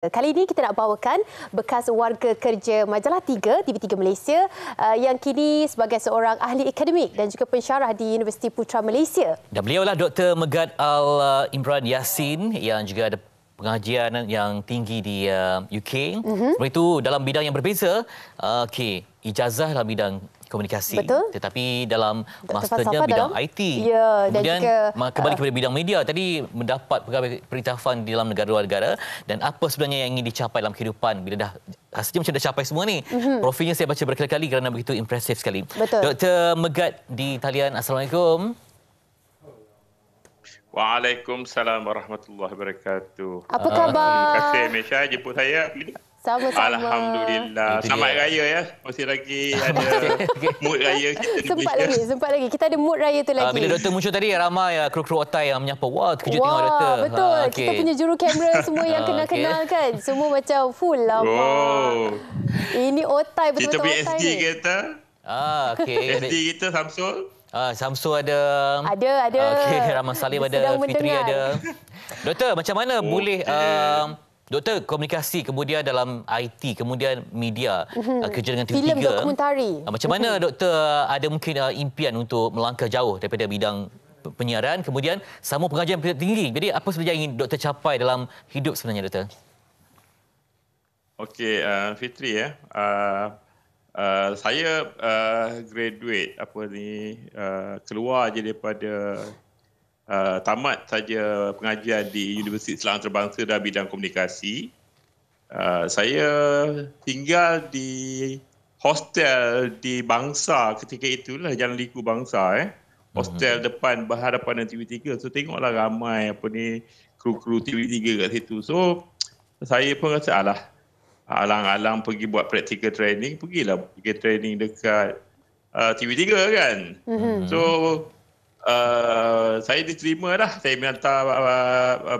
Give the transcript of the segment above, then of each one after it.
Kali ini kita nak bawakan bekas warga kerja Majalah 3, TV3 Malaysia yang kini sebagai seorang ahli akademik dan juga pensyarah di Universiti Putra Malaysia. Dan beliaulah Dr. Megat Al-Imran Yassin yang juga ada pengajian yang tinggi di UK. Sebab itu dalam bidang yang berbeza, ijazah dalam bidang komunikasi. Betul. Tetapi dalam Dr. masternya bidang dalam, IT. Ya, dan Kemudian juga, kembali kepada bidang media. Tadi mendapat pegawai perintahan di dalam negara-negara. Dan apa sebenarnya yang ingin dicapai dalam kehidupan bila dah rasanya macam dah capai semua ni. Profilnya saya baca berkali-kali kerana begitu impresif sekali. Betul. Dr. Megat di talian. Assalamualaikum. Waalaikumsalam warahmatullahi wabarakatuh. Apa khabar? Terima kasih Mesha jemput saya. Sama-sama. Alhamdulillah. Selamat raya ya. Masih lagi ada mood raya kita di Malaysia. Sempat lagi. Kita ada mood raya tu lagi. Bila doktor muncul tadi, ramai kru-kru otai yang menyapa. Wah, terkejut tengok doktor. Betul. Kita punya juru kamera semua yang kenal-kenal kan. Semua macam full lah. Oh. Ini otai, betul-betul Kita punya otai SD ni. kita. SD kita Samsul. Samsul ada. Ada. Okey, Rahman Salim ada, Fitri ada. Doktor, macam mana boleh doktor komunikasi, kemudian dalam IT, kemudian media, kerja dengan TV3. Filem dokumentari. Macam mana doktor ada mungkin impian untuk melangkah jauh daripada bidang penyiaran, kemudian sama pengajian tinggi. Jadi apa sebenarnya yang ingin doktor capai dalam hidup sebenarnya, doktor? Okey, Fitri ya. Saya graduate keluar je daripada tamat saja pengajian di Universiti Islam Antarabangsa dalam bidang komunikasi. Saya tinggal di hostel di Bangsa ketika itulah, Jalan Liku Bangsa. Hostel depan berhadapan dengan TV3. So tengoklah ramai kru-kru TV3 kat situ. So saya pun rasa alang-alang pergi buat practical training, pergilah training dekat TV3 kan. So saya diterima dah. Saya hantar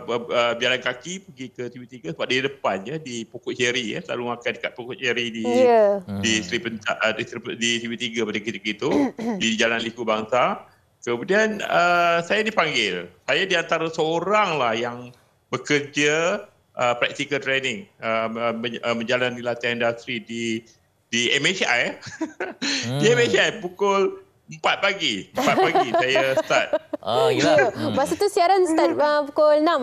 berjalan kaki pergi ke TV3 sebab di depan je, di Pokok Cherry. Selalu makan dekat Pokok Cherry di TV3 pada ketika itu, di Jalan Liku Bangsa. Kemudian saya dipanggil. Saya di antara seorang lah yang bekerja practical training, menjalani latihan industri di MHI. Di MHI pukul 4 pagi saya start. Yalah. Masa tu siaran start pukul 6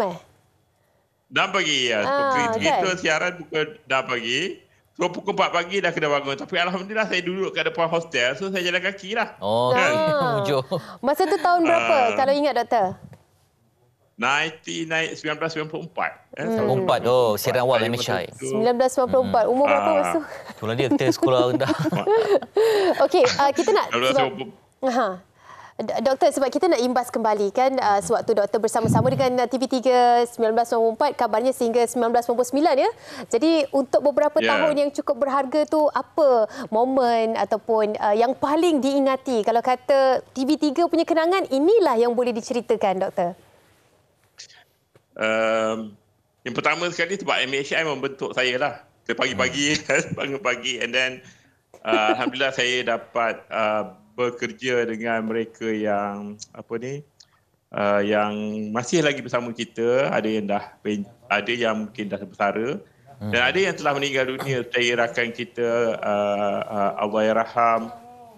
6 pagi ya. Kita siaran pukul 6 pagi. So pukul 4 pagi dah kena bangun. Tapi alhamdulillah saya duduk kat depan hostel. So saya jalan kaki lah. Masa tu tahun berapa kalau ingat doktor? 1994. 94. Siaran awal MHI. 1994. Umur berapa masa tu? Itulah dia, kita sekolah rendah. Okey, kita nak Doktor, sebab kita nak imbas kembali kan sewaktu doktor bersama-sama dengan TV3 1994, kabarnya sehingga 1999 ya. Jadi untuk beberapa tahun yang cukup berharga tu, apa momen ataupun yang paling diingati? Kalau kata TV3 punya kenangan, inilah yang boleh diceritakan, doktor. Yang pertama sekali sebab MHI membentuk saya lah. Pagi-pagi, bangun pagi, and then alhamdulillah saya dapat bekerja dengan mereka yang yang masih lagi bersama kita. Ada yang mungkin dah bersara, dan ada yang telah meninggal dunia. Saya rakan kita Allahyarham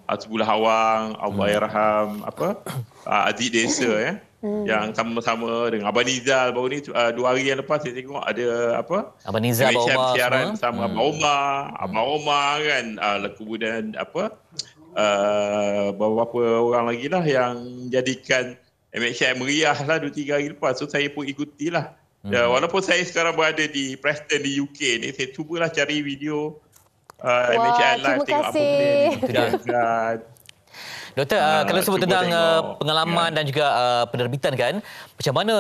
Azbul Hawang, Allahyarham Aziz Desa yang sama-sama dengan Abang Nizal. Baru ni 2 hari yang lepas saya tengok ada Abang Nizal, Abang Omar siaran bersama Abang Omar kan. Kemudian beberapa orang lagi lah yang menjadikan MHI meriah lah 2-3 hari lepas. So saya pun ikutilah. Walaupun saya sekarang berada di Preston di UK ni, saya cubalah cari video MHI live, tengok apa benda ni. Doktor, kalau sebut tentang pengalaman dan juga penerbitan kan, macam mana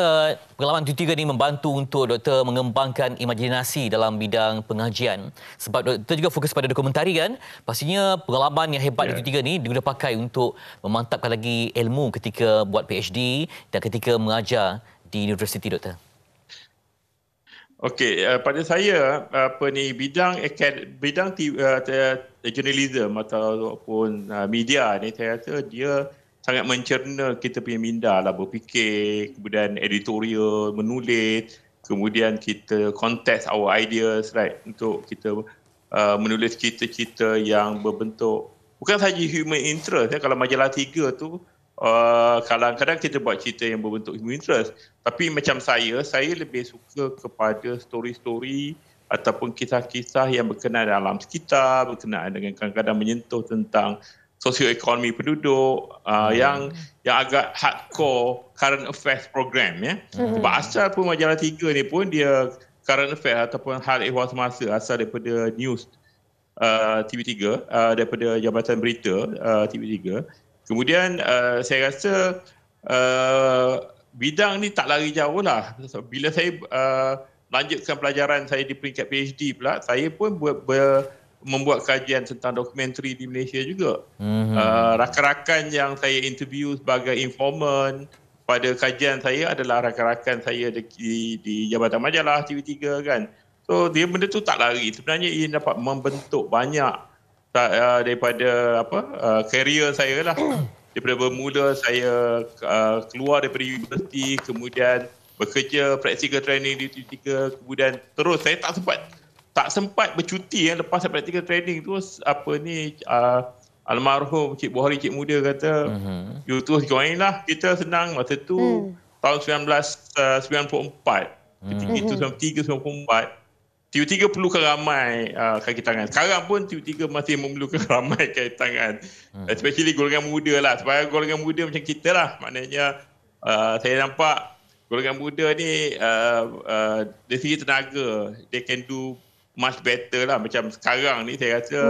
pengalaman TV3 ni membantu untuk doktor mengembangkan imajinasi dalam bidang pengajian? Sebab doktor juga fokus pada dokumentari kan, pastinya pengalaman yang hebat di TV3 ni diguna pakai untuk memantapkan lagi ilmu ketika buat PhD dan ketika mengajar di universiti, doktor. Okey, pada saya bidang journalism ataupun media ni, saya rasa dia sangat mencerna kita punya minda lah, berfikir, kemudian editorial, menulis, kemudian kita contest our ideas, right, untuk kita menulis cerita-cerita yang berbentuk bukan sahaja human interest. Kalau majalah 3 tu kadang-kadang kita buat cerita yang berbentuk human interest, tapi macam saya lebih suka kepada story-story ataupun kisah-kisah yang berkenaan dengan alam sekitar, berkenaan dengan kadang-kadang menyentuh tentang sosioekonomi penduduk, yang agak hardcore current affairs program, ya. Sebab asal pun majalah 3 ni pun dia current affairs ataupun hal ehwal semasa, asal daripada news TV3, daripada Jabatan Berita TV3. Kemudian saya rasa bidang ni tak lari jauh lah. Bila saya lanjutkan pelajaran saya di peringkat PhD pula, saya pun membuat kajian tentang dokumentari di Malaysia juga. Rakan-rakan yang saya interview sebagai informan pada kajian saya adalah rakan-rakan saya di Jabatan Majalah TV3 kan. So dia benda tu tak lari. Sebenarnya ia dapat membentuk banyak daripada career saya lah. Daripada bermula saya keluar daripada universiti, kemudian bekerja practical training di TV3, kemudian terus saya tak sempat bercuti lepas practical training tu. Almarhum Cik Buhari Cik Muda kata, you terus join lah, kita senang. Masa tu tahun 1994, ketika itu 93-94, TV3 perlukan ramai kaki tangan. Sekarang pun TV3 masih memerlukan ramai kaki tangan. Especially golongan muda lah. Sebab golongan muda macam kita lah. Maknanya saya nampak golongan muda ni dari segi tenaga, they can do much better lah. Macam sekarang ni saya rasa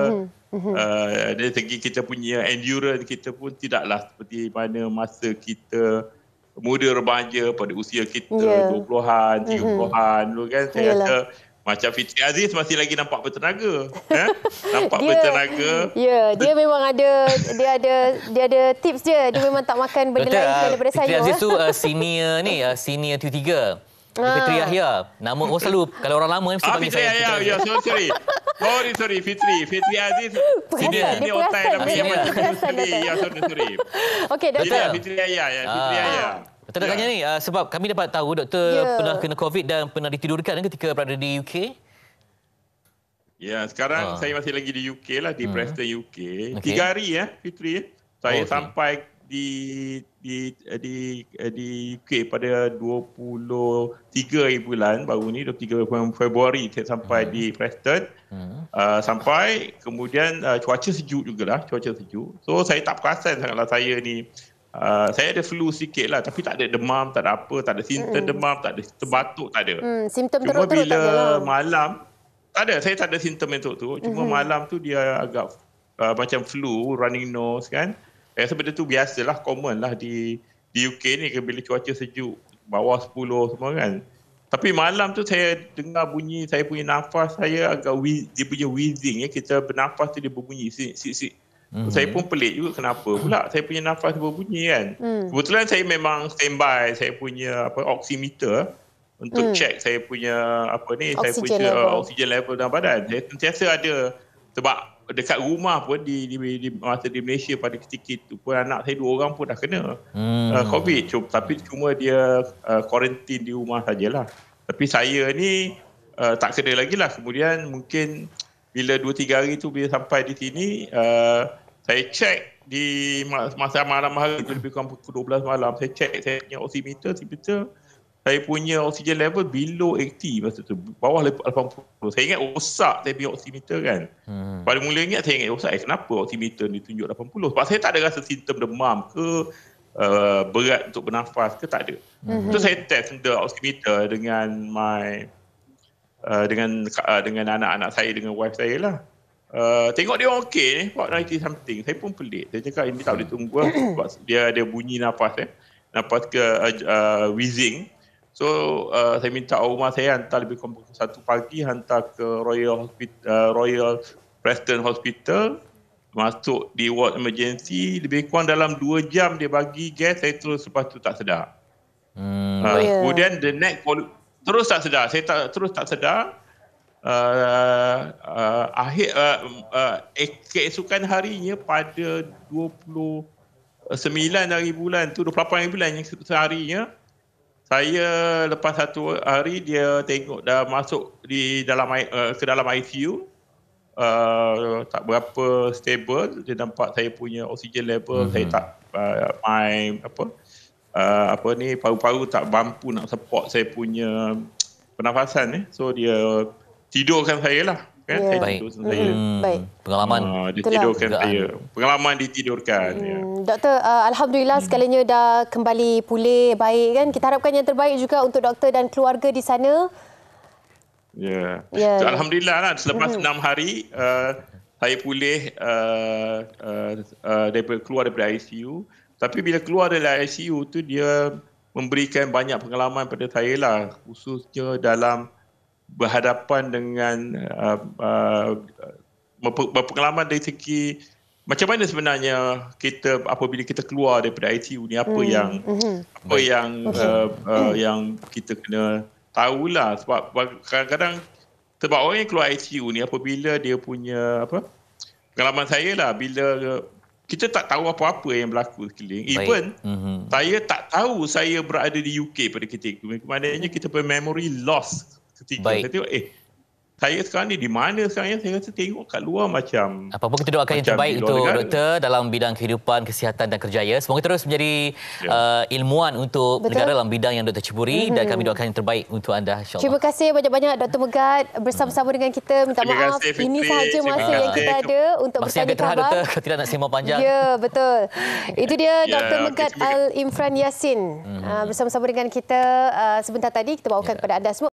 dari segi kita punya endurance, kita pun tidaklah seperti mana masa kita muda remaja pada usia kita 20-an, 30-an dulu kan. Saya rasa macam Fitri Aziz masih lagi nampak bertenaga. Nampak bertenaga. Ya, dia memang ada tips dia. Dia memang tak makan benda lain daripada sayur. Fitri Aziz tu senior TV3. Fitri Yahya. Nama orang selalu kalau orang lama mesti panggil Fitri saya. Yahya. Sorry Fitri Aziz. Sini otak nama yang macam ni. Ya, sorry. Okey, doktor. Fitri Yahya. Doktor nak tanya ni, sebab kami dapat tahu doktor pernah kena COVID dan pernah ditidurkan ketika berada di UK. Ya, sekarang saya masih lagi di UK lah, di Preston UK. 3 hari Fitri. Saya sampai di UK pada 23 hari bulan baru ni, 23 Februari saya sampai di Preston. Sampai, kemudian cuaca sejuk jugalah, cuaca sejuk. So saya tak perasan sangatlah saya ni. Saya ada flu sikit lah, tapi tak ada demam, tak ada apa, tak ada simptom demam, tak ada terbatuk, tak ada. Simptom cuma teruk-teruk bila tak ada lah. malam, saya tak ada simptom yang teruk. Cuma malam tu dia agak macam flu, running nose kan. Saya rasa benda tu biasalah, common lah di UK ni bila cuaca sejuk, bawah 10 semua kan. Tapi malam tu saya dengar bunyi, saya punya nafas saya agak dia punya wheezing kita bernafas tu dia berbunyi sik. Saya pun pelik juga kenapa pula saya punya nafas berbunyi kan. Kebetulan saya memang standby saya punya oximeter untuk check saya punya oxygen level dalam badan. Saya sentiasa ada, sebab dekat rumah pun di masa di Malaysia pada ketika itu pun anak saya 2 orang pun dah kena COVID. Tapi cuma dia quarantine di rumah sajalah. Tapi saya ni tak kena lagi lah. Kemudian mungkin bila 2-3 hari tu bila sampai di sini, saya cek di masa malam hari tu lebih kurang pukul 12 malam, saya cek saya punya oximeter, saya punya oxygen level below 80 masa tu, bawah 80. Saya ingat rosak saya punya oximeter kan. Pada mula ingat saya ingat rosak, kenapa oximeter ni tunjuk 80? Sebab saya tak ada rasa simptom demam ke berat untuk bernafas ke, tak ada. Tu saya test the oximeter dengan dengan anak-anak saya, dengan wife saya lah. Tengok dia okey ni, about 90 something. Saya pun pelik. Saya cakap ini tak boleh tunggu lah, sebab dia ada bunyi nafas nafas ke wheezing. So saya minta rumah saya hantar lebih kurang 1 pagi, hantar ke Royal Preston Hospital, masuk di ward emergency. Lebih kurang dalam 2 jam dia bagi gas, saya terus lepas tu tak sedar. Kemudian the next terus tak sedar. Saya terus tak sedar. Keesokan harinya pada 29 hari bulan tu, 28 hari bulan yang seharinya, saya lepas 1 hari dia tengok dah masuk di dalam ke dalam ICU. Tak berapa stable, dia nampak saya punya oksigen level, saya tak paru-paru tak mampu nak support saya punya pernafasan. So dia tidurkan saya lah. Saya tidur saya. Baik. Pengalaman ditidurkan saya. Pengalaman ditidurkan. Doktor, alhamdulillah sekalinya dah kembali pulih baik kan. Kita harapkan yang terbaik juga untuk doktor dan keluarga di sana. So, alhamdulillah lah, selepas 6 hari saya pulih keluar daripada ICU. Tapi bila keluar dari ICU tu dia memberikan banyak pengalaman pada saya lah, khususnya dalam berhadapan dengan berpengalaman dari segi macam mana sebenarnya kita apabila kita keluar daripada ICU ni, apa yang kita kena tahulah. Sebab kadang-kadang sebab orang yang keluar ICU ni apabila dia punya pengalaman saya lah, bila kita tak tahu apa-apa yang berlaku sekeliling. Even saya tak tahu saya berada di UK pada ketika itu. Maknanya kita memory loss ketika. Saya tengok, saya sekarang ni di mana sekarang? Saya rasa tengok kat luar macam... Apa-apa kita doakan yang terbaik untuk doktor dalam bidang kehidupan, kesihatan dan kerjaya. Semoga terus menjadi ilmuwan untuk negara dalam bidang yang doktor ceburi dan kami doakan yang terbaik untuk anda, insyaAllah. Terima kasih banyak-banyak Dr. Megat bersama-sama dengan kita. Minta maaf, ini sahaja masa yang kita ada untuk bertanya khabar. Doktor, kalau tidak nak sembang panjang. Ya, betul. Itu dia Dr. Megat Al-Imran Yassin bersama-sama dengan kita sebentar tadi. Kita bawakan kepada anda semua.